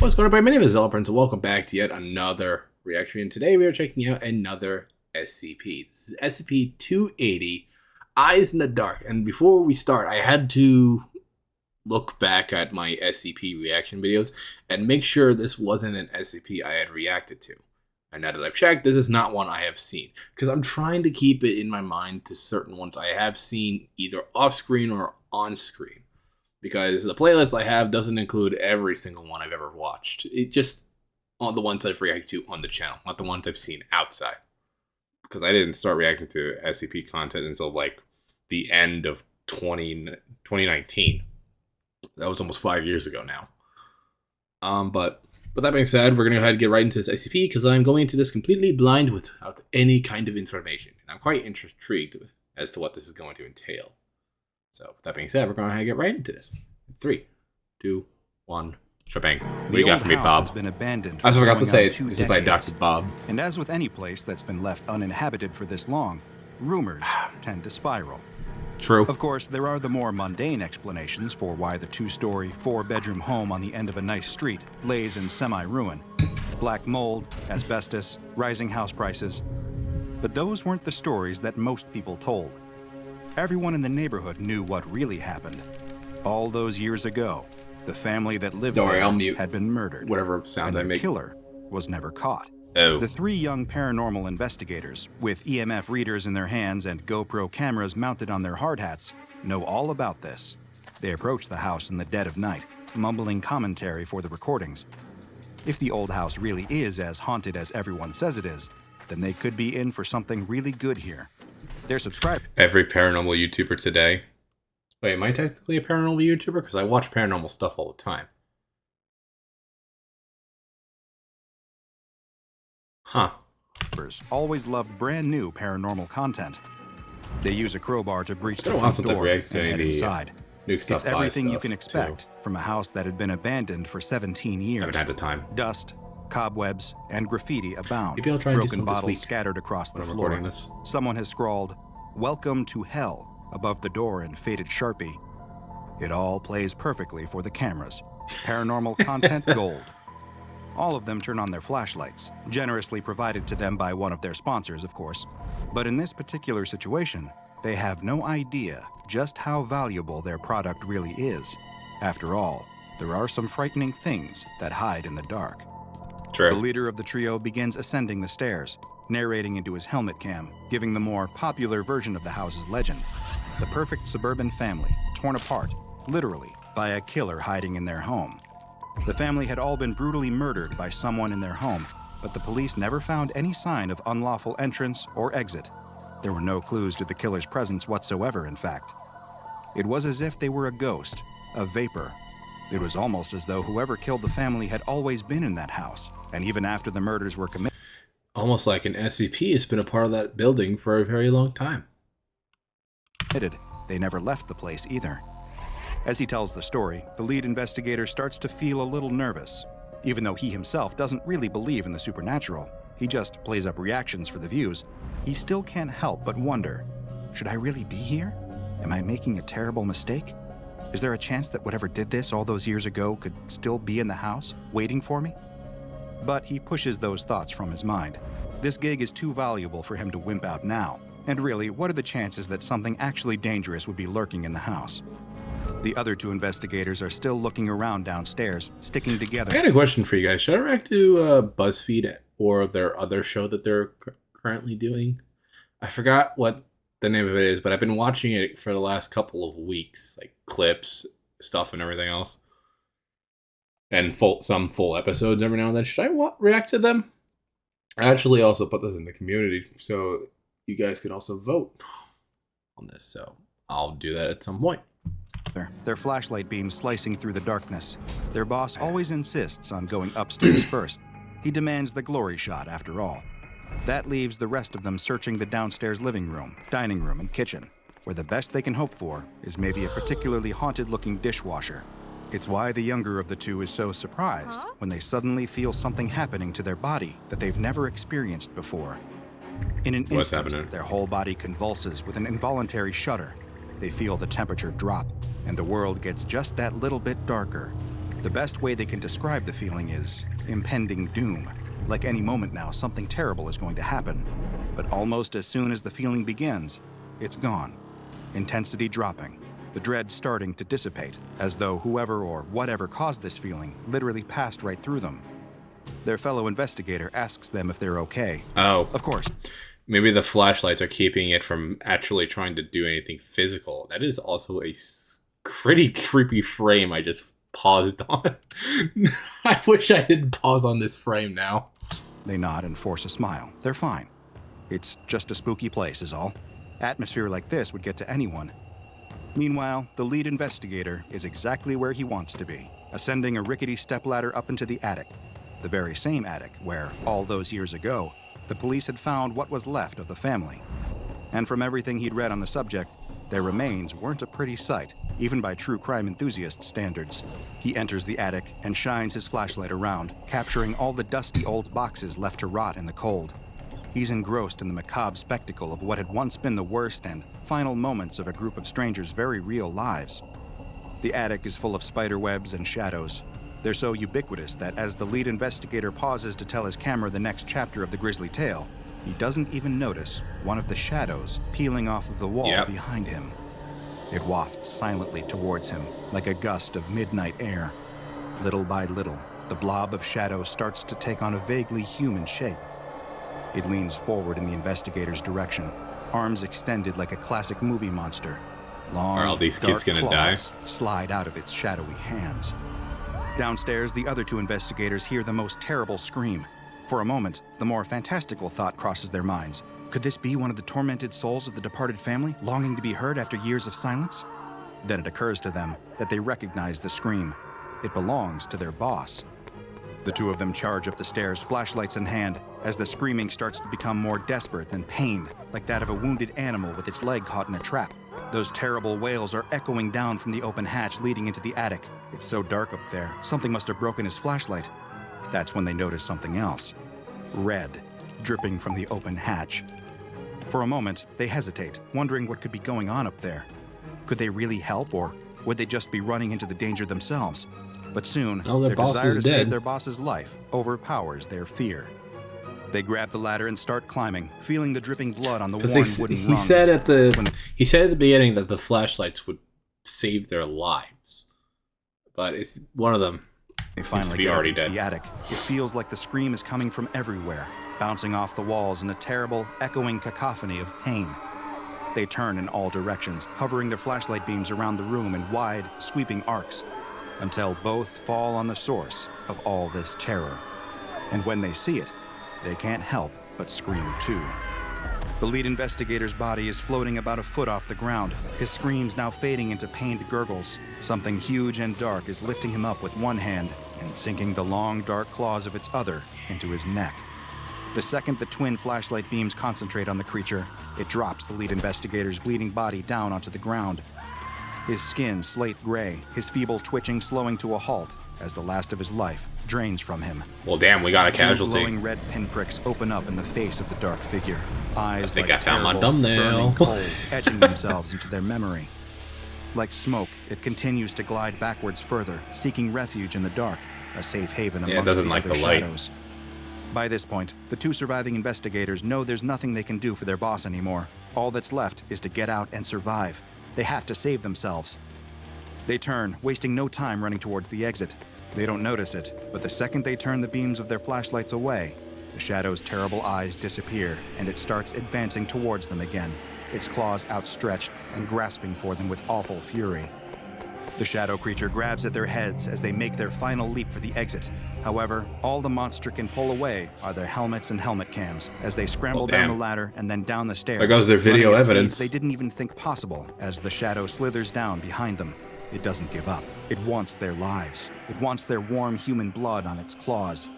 What's going on, everybody? My name is ZealetPrince, and welcome back to yet another reaction. And today we are checking out another SCP. This is SCP-280, Eyes in the Dark. And before we start, I had to look back at my SCP reaction videos and make sure this wasn't an SCP I had reacted to. And now that I've checked, this is not one I have seen, because I'm trying to keep it in my mind to certain ones I have seen either off-screen or on-screen. Because the playlist I have doesn't include every single one I've ever watched. It just on the ones I've reacted to on the channel, not the ones I've seen outside. Because I didn't start reacting to SCP content until like the end of 2019. That was almost 5 years ago now. But with that being said, we're going to go ahead and get right into this SCP, because I'm going into this completely blind without any kind of information. And I'm quite intrigued as to what this is going to entail. So, with that being said, we're going to get right into this. 3, 2, 1, shebang. What do you got for me, Bob? Has been abandoned. I forgot to say it. This is by Dr. Bob. And as with any place that's been left uninhabited for this long, rumors tend to spiral. True. Of course, there are the more mundane explanations for why the 2-story, 4-bedroom home on the end of a nice street lays in semi-ruin. Black mold, asbestos, rising house prices. But those weren't the stories that most people told. Everyone in the neighborhood knew what really happened. All those years ago, the family that lived there had been murdered. Whatever sounds I make. The killer was never caught. Oh. The 3 young paranormal investigators, with EMF readers in their hands and GoPro cameras mounted on their hard hats, know all about this. They approach the house in the dead of night, mumbling commentary for the recordings. If the old house really is as haunted as everyone says it is, then they could be in for something really good here. They're subscribed. Every paranormal YouTuber today. Wait, am I technically a paranormal YouTuber? Because I watch paranormal stuff all the time. Huh. Always loved brand new paranormal content. They use a crowbar to breach the front door and head inside. It's everything you can expect from a house that had been abandoned for 17 years. I haven't had the time. Dust, cobwebs, and graffiti abound. Maybe I'll try and do Broken bottles scattered across the floor. Someone has scrawled, "Welcome to Hell," above the door in faded Sharpie. It all plays perfectly for the cameras. Paranormal content gold. All of them turn on their flashlights, generously provided to them by one of their sponsors, of course. But in this particular situation, they have no idea just how valuable their product really is. After all, there are some frightening things that hide in the dark. True. The leader of the trio begins ascending the stairs, narrating into his helmet cam, giving the more popular version of the house's legend. The perfect suburban family, torn apart, literally, by a killer hiding in their home. The family had all been brutally murdered by someone in their home, but the police never found any sign of unlawful entrance or exit. There were no clues to the killer's presence whatsoever, in fact. It was as if they were a ghost, a vapor. It was almost as though whoever killed the family had always been in that house, and even after the murders were committed. Almost like an SCP has been a part of that building for a very long time. They never left the place either. As he tells the story, the lead investigator starts to feel a little nervous. Even though he himself doesn't really believe in the supernatural, he just plays up reactions for the views, he still can't help but wonder, should I really be here? Am I making a terrible mistake? Is there a chance that whatever did this all those years ago could still be in the house, waiting for me? But he pushes those thoughts from his mind. This gig is too valuable for him to wimp out now. And really, what are the chances that something actually dangerous would be lurking in the house? The other 2 investigators are still looking around downstairs, sticking together. I got a question for you guys. Should I react to BuzzFeed or their other show that they're currently doing? I forgot what the name of it is, but I've been watching it for the last couple of weeks. Like clips, stuff, and everything else. And some full episodes every now and then. Should I react to them? I actually also put this in the community, so you guys can also vote on this. So I'll do that at some point. Their flashlight beams slicing through the darkness. Their boss always insists on going upstairs first. He demands the glory shot, after all. That leaves the rest of them searching the downstairs living room, dining room, and kitchen, where the best they can hope for is maybe a particularly haunted-looking dishwasher. It's why the younger of the 2 is so surprised when they suddenly feel something happening to their body that they've never experienced before. In an instant, their whole body convulses with an involuntary shudder. They feel the temperature drop, and the world gets just that little bit darker. The best way they can describe the feeling is impending doom. Like any moment now, something terrible is going to happen. But almost as soon as the feeling begins, it's gone. Intensity dropping, the dread starting to dissipate, as though whoever or whatever caused this feeling literally passed right through them. Their fellow investigator asks them if they're okay. Oh. Of course. Maybe the flashlights are keeping it from actually trying to do anything physical. That is also a pretty creepy frame I just paused on. I wish I didn't pause on this frame now. They nod and force a smile. They're fine. It's just a spooky place is all. Atmosphere like this would get to anyone. Meanwhile, the lead investigator is exactly where he wants to be, ascending a rickety stepladder up into the attic. The very same attic where, all those years ago, the police had found what was left of the family. And from everything he'd read on the subject, their remains weren't a pretty sight, even by true crime enthusiast standards. He enters the attic and shines his flashlight around, capturing all the dusty old boxes left to rot in the cold. He's engrossed in the macabre spectacle of what had once been the worst and final moments of a group of strangers' very real lives. The attic is full of spider webs and shadows. They're so ubiquitous that as the lead investigator pauses to tell his camera the next chapter of the grisly tale, he doesn't even notice one of the shadows peeling off of the wall behind him. It wafts silently towards him like a gust of midnight air. Little by little, the blob of shadow starts to take on a vaguely human shape. It leans forward in the investigator's direction, arms extended like a classic movie monster. Long, are all these kids gonna die? Slide out of its shadowy hands. Downstairs, the other two investigators hear the most terrible scream. For a moment, the more fantastical thought crosses their minds. Could this be one of the tormented souls of the departed family, longing to be heard after years of silence? Then it occurs to them that they recognize the scream. It belongs to their boss. The two of them charge up the stairs, flashlights in hand, as the screaming starts to become more desperate and pained, like that of a wounded animal with its leg caught in a trap. Those terrible wails are echoing down from the open hatch leading into the attic. It's so dark up there, something must have broken his flashlight. That's when they notice something else. Red, dripping from the open hatch. For a moment, they hesitate, wondering what could be going on up there. Could they really help, or would they just be running into the danger themselves? But soon, their desire to save their boss's life overpowers their fear. They grab the ladder and start climbing, feeling the dripping blood on the worn wooden rungs. He said at the beginning that the flashlights would save their lives, but it's one of them. They finally get up into the attic. It feels like the scream is coming from everywhere, bouncing off the walls in a terrible, echoing cacophony of pain. They turn in all directions, hovering their flashlight beams around the room in wide, sweeping arcs, until both fall on the source of all this terror. And when they see it, they can't help but scream too. The lead investigator's body is floating about a foot off the ground, his screams now fading into pained gurgles. Something huge and dark is lifting him up with one hand and sinking the long, dark claws of its other into his neck. The second the twin flashlight beams concentrate on the creature, it drops the lead investigator's bleeding body down onto the ground. His skin slate gray, his feeble twitching slowing to a halt as the last of his life drains from him. Well, damn, we got a casualty. Glowing red pinpricks open up in the face of the dark figure. Eyes I think like I found my terrible, thumbnail. burning coals etching themselves into their memory. Like smoke, it continues to glide backwards further, seeking refuge in the dark, a safe haven amongst the other shadows. By this point, the two surviving investigators know there's nothing they can do for their boss anymore. All that's left is to get out and survive. They have to save themselves. They turn, wasting no time running towards the exit. They don't notice it, but the second they turn the beams of their flashlights away, the shadow's terrible eyes disappear, and it starts advancing towards them again, its claws outstretched and grasping for them with awful fury. The shadow creature grabs at their heads as they make their final leap for the exit. However, all the monster can pull away are their helmets and helmet cams as they scramble down the ladder and then down the stairs. There goes their video evidence. They didn't even think possible as the shadow slithers down behind them. It doesn't give up. It wants their lives. It wants their warm human blood on its claws.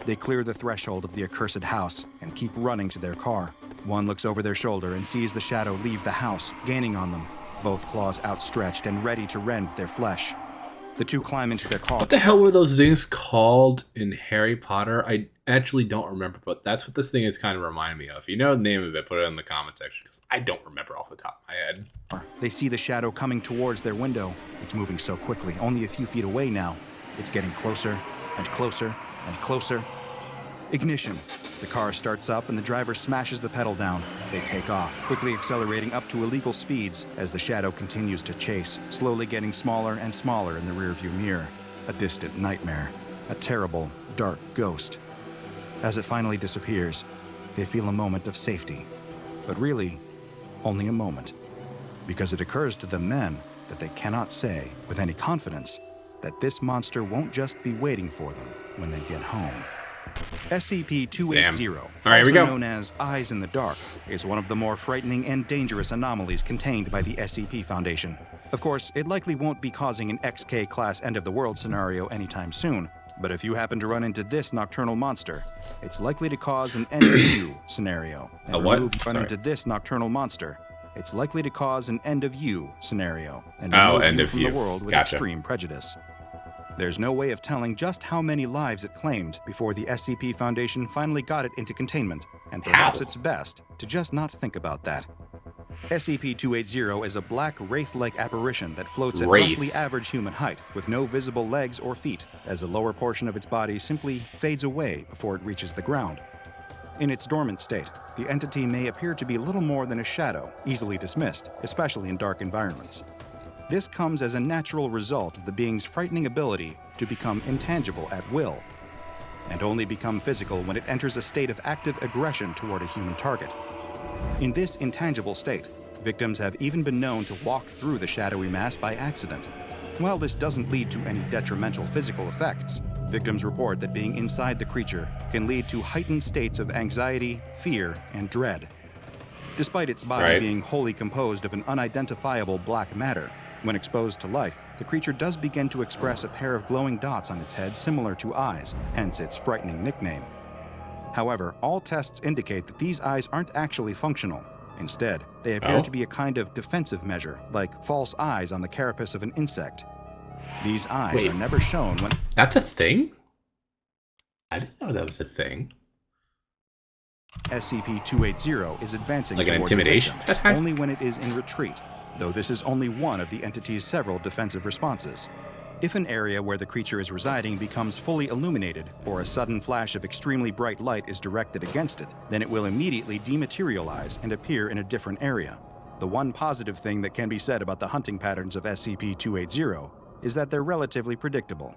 They clear the threshold of the accursed house and keep running to their car. One looks over their shoulder and sees the shadow leave the house, gaining on them, both claws outstretched and ready to rend their flesh. The two climb into their car. What the hell were those things called in Harry Potter? I actually don't remember, but that's what this thing is kind of reminding me of. If you know the name of it, put it in the comment section, because I don't remember off the top of my head. They see the shadow coming towards their window. It's moving so quickly, only a few feet away now. It's getting closer and closer and closer. Ignition. The car starts up and the driver smashes the pedal down. They take off, quickly accelerating up to illegal speeds as the shadow continues to chase, slowly getting smaller and smaller in the rearview mirror. A distant nightmare. A terrible, dark ghost. As it finally disappears, they feel a moment of safety. But really, only a moment. Because it occurs to them then that they cannot say with any confidence that this monster won't just be waiting for them when they get home. SCP-280, also known as Eyes in the Dark, is one of the more frightening and dangerous anomalies contained by the SCP Foundation. Of course, it likely won't be causing an XK-class end-of-the-world scenario anytime soon, but if you happen to run into this nocturnal monster, it's likely to cause an end-of-you scenario. And a what? If you run into this nocturnal monster, it's likely to cause an end-of-you scenario. And end of from you. the world with extreme prejudice. There's no way of telling just how many lives it claimed before the SCP Foundation finally got it into containment, and perhaps it's best to just not think about that. SCP-280 is a black wraith-like apparition that floats at roughly average human height, with no visible legs or feet, as the lower portion of its body simply fades away before it reaches the ground. In its dormant state, the entity may appear to be little more than a shadow, easily dismissed, especially in dark environments. This comes as a natural result of the being's frightening ability to become intangible at will, and only become physical when it enters a state of active aggression toward a human target. In this intangible state, victims have even been known to walk through the shadowy mass by accident. While this doesn't lead to any detrimental physical effects, victims report that being inside the creature can lead to heightened states of anxiety, fear, and dread. Despite its body being wholly composed of an unidentifiable black matter, when exposed to light, the creature does begin to express a pair of glowing dots on its head similar to eyes, hence its frightening nickname. However, all tests indicate that these eyes aren't actually functional. Instead, they appear to be a kind of defensive measure, like false eyes on the carapace of an insect. These eyes are never shown when... That's a thing? I didn't know that was a thing. SCP-280 is advancing like an towards intimidation attack only when it is in retreat, though this is only one of the entity's several defensive responses. If an area where the creature is residing becomes fully illuminated, or a sudden flash of extremely bright light is directed against it, then it will immediately dematerialize and appear in a different area. The one positive thing that can be said about the hunting patterns of SCP-280 is that they're relatively predictable.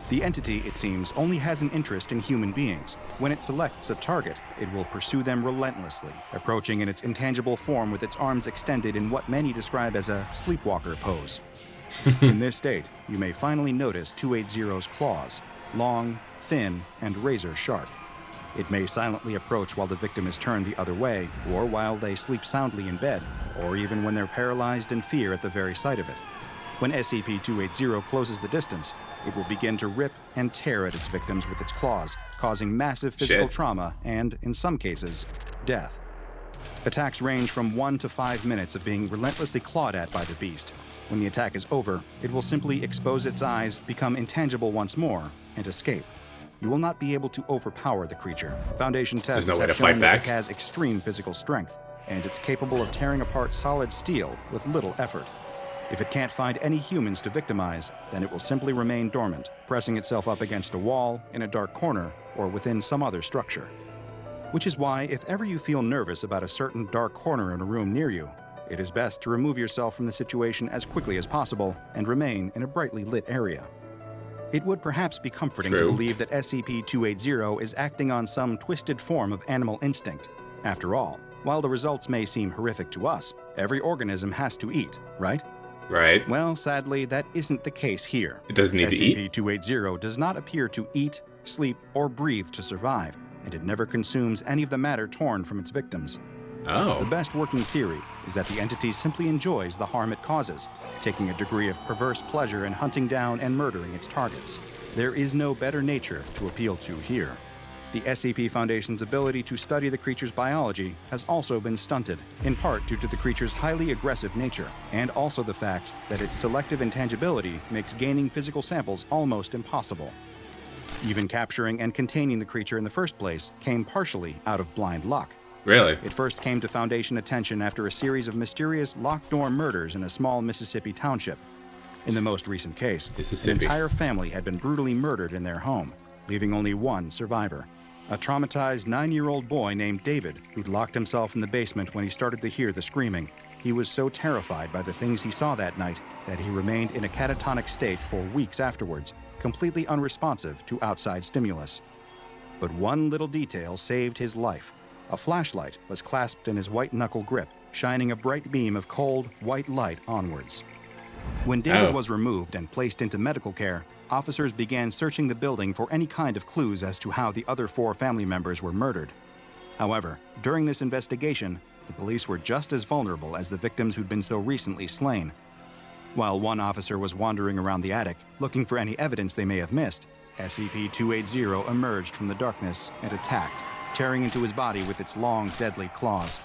The entity, it seems, only has an interest in human beings. When it selects a target, it will pursue them relentlessly, approaching in its intangible form with its arms extended in what many describe as a sleepwalker pose. In this state, you may finally notice 280's claws, long, thin, and razor sharp. It may silently approach while the victim is turned the other way, or while they sleep soundly in bed, or even when they're paralyzed in fear at the very sight of it. When SCP-280 closes the distance, it will begin to rip and tear at its victims with its claws, causing massive physical trauma and, in some cases, death. Attacks range from 1 to 5 minutes of being relentlessly clawed at by the beast. When the attack is over, it will simply expose its eyes, become intangible once more, and escape. You will not be able to overpower the creature. Foundation tests have shown that it has extreme physical strength, and it's capable of tearing apart solid steel with little effort. If it can't find any humans to victimize, then it will simply remain dormant, pressing itself up against a wall, in a dark corner, or within some other structure. Which is why, if ever you feel nervous about a certain dark corner in a room near you, it is best to remove yourself from the situation as quickly as possible and remain in a brightly lit area. It would perhaps be comforting to believe that SCP-280 is acting on some twisted form of animal instinct. After all, while the results may seem horrific to us, every organism has to eat, right? Right. Well, sadly, that isn't the case here. It doesn't need to eat. SCP-280 does not appear to eat, sleep, or breathe to survive, and it never consumes any of the matter torn from its victims. The best working theory is that the entity simply enjoys the harm it causes, taking a degree of perverse pleasure in hunting down and murdering its targets. There is no better nature to appeal to here. The SCP Foundation's ability to study the creature's biology has also been stunted, in part due to the creature's highly aggressive nature, and also the fact that its selective intangibility makes gaining physical samples almost impossible. Even capturing and containing the creature in the first place came partially out of blind luck. Really? It first came to Foundation attention after a series of mysterious locked-door murders in a small Mississippi township. In the most recent case, an Mississippi. entire family had been brutally murdered in their home, leaving only one survivor. A traumatized 9-year-old boy named David, who'd locked himself in the basement when he started to hear the screaming. He was so terrified by the things he saw that night that he remained in a catatonic state for weeks afterwards, completely unresponsive to outside stimulus. But one little detail saved his life. A flashlight was clasped in his white knuckle grip, shining a bright beam of cold, white light onwards. When David was removed and placed into medical care, officers began searching the building for any kind of clues as to how the other 4 family members were murdered. However, during this investigation, the police were just as vulnerable as the victims who'd been so recently slain. While one officer was wandering around the attic, looking for any evidence they may have missed, SCP-280 emerged from the darkness and attacked, tearing into his body with its long, deadly claws.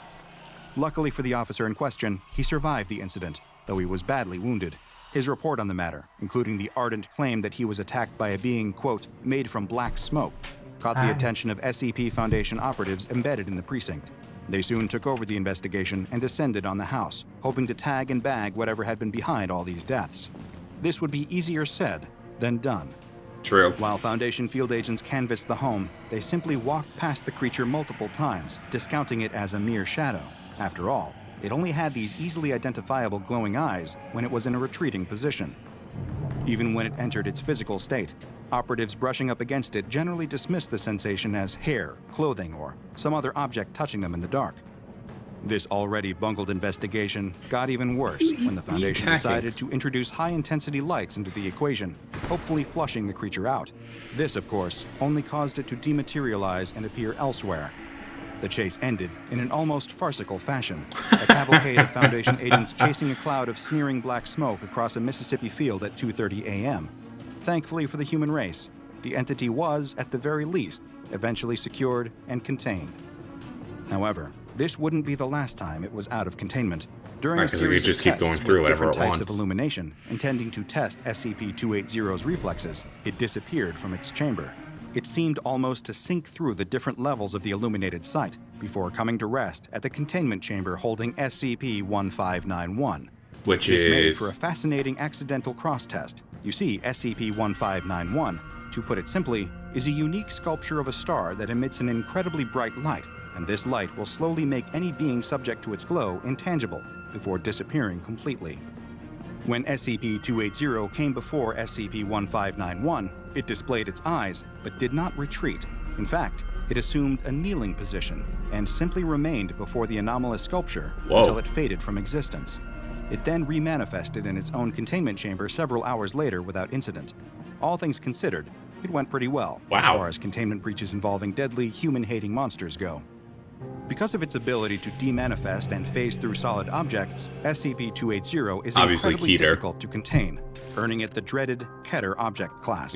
Luckily for the officer in question, he survived the incident, though he was badly wounded. His report on the matter, including the ardent claim that he was attacked by a being, quote, made from black smoke, caught the attention of SCP Foundation operatives embedded in the precinct. They soon took over the investigation and descended on the house, hoping to tag and bag whatever had been behind all these deaths. This would be easier said than done. True. While Foundation field agents canvassed the home, they simply walked past the creature multiple times, discounting it as a mere shadow. After all, it only had these easily identifiable glowing eyes when it was in a retreating position. Even when it entered its physical state, operatives brushing up against it generally dismissed the sensation as hair, clothing, or some other object touching them in the dark. This already bungled investigation got even worse when the Foundation decided to introduce high-intensity lights into the equation, hopefully flushing the creature out. This, of course, only caused it to dematerialize and appear elsewhere. The chase ended in an almost farcical fashion, a cavalcade of Foundation agents chasing a cloud of smearing black smoke across a Mississippi field at 2:30 a.m. Thankfully for the human race, the entity was, at the very least, eventually secured and contained. However, this wouldn't be the last time it was out of containment. During a series of tests with different types of illumination, intending to test SCP-280's reflexes, it disappeared from its chamber. It seemed almost to sink through the different levels of the illuminated site before coming to rest at the containment chamber holding SCP-1591. Which is made is for a fascinating accidental cross-test. You see, SCP-1591, to put it simply, is a unique sculpture of a star that emits an incredibly bright light, and this light will slowly make any being subject to its glow intangible before disappearing completely. When SCP-280 came before SCP-1591, it displayed its eyes, but did not retreat. In fact, it assumed a kneeling position and simply remained before the anomalous sculpture until it faded from existence. It then remanifested in its own containment chamber several hours later without incident. All things considered, it went pretty well as far as containment breaches involving deadly, human-hating monsters go. Because of its ability to demanifest and phase through solid objects, SCP-280 is incredibly difficult to contain, earning it the dreaded Keter object class.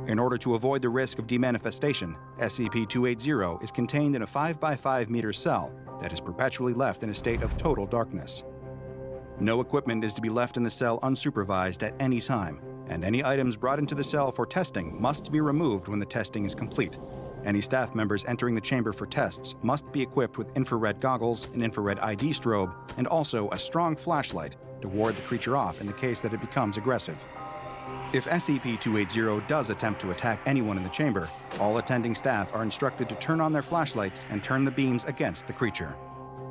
In order to avoid the risk of demanifestation, SCP-280 is contained in a 5x5 meter cell that is perpetually left in a state of total darkness. No equipment is to be left in the cell unsupervised at any time, and any items brought into the cell for testing must be removed when the testing is complete. Any staff members entering the chamber for tests must be equipped with infrared goggles, an infrared ID strobe, and also a strong flashlight to ward the creature off in the case that it becomes aggressive. If SCP-280 does attempt to attack anyone in the chamber, all attending staff are instructed to turn on their flashlights and turn the beams against the creature.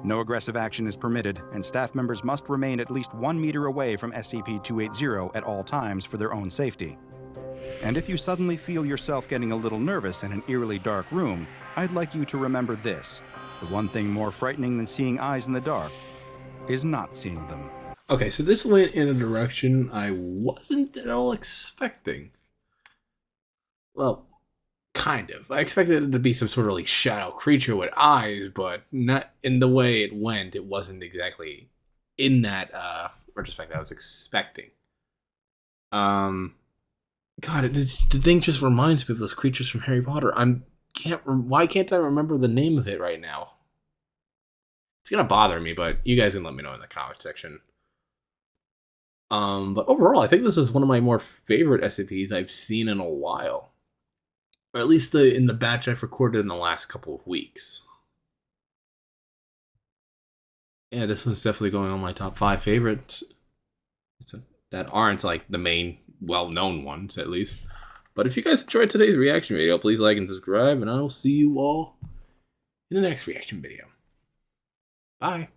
No aggressive action is permitted, and staff members must remain at least 1 meter away from SCP-280 at all times for their own safety. And if you suddenly feel yourself getting a little nervous in an eerily dark room, I'd like you to remember this. The one thing more frightening than seeing eyes in the dark is not seeing them. Okay, so this went in a direction I wasn't at all expecting. Well, kind of. I expected it to be some sort of like shadow creature with eyes, but not in the way it went. It wasn't exactly in that retrospect I was expecting. God, the thing just reminds me of those creatures from Harry Potter. Why can't I remember the name of it right now? It's gonna bother me, but you guys can let me know in the comment section. But overall, I think this is one of my more favorite SCPs I've seen in a while. Or at least in the batch I've recorded in the last couple of weeks. Yeah, this one's definitely going on my top 5 favorites. It's a that aren't like the main well-known ones, at least. But if you guys enjoyed today's reaction video, please like and subscribe, and I will see you all in the next reaction video. Bye.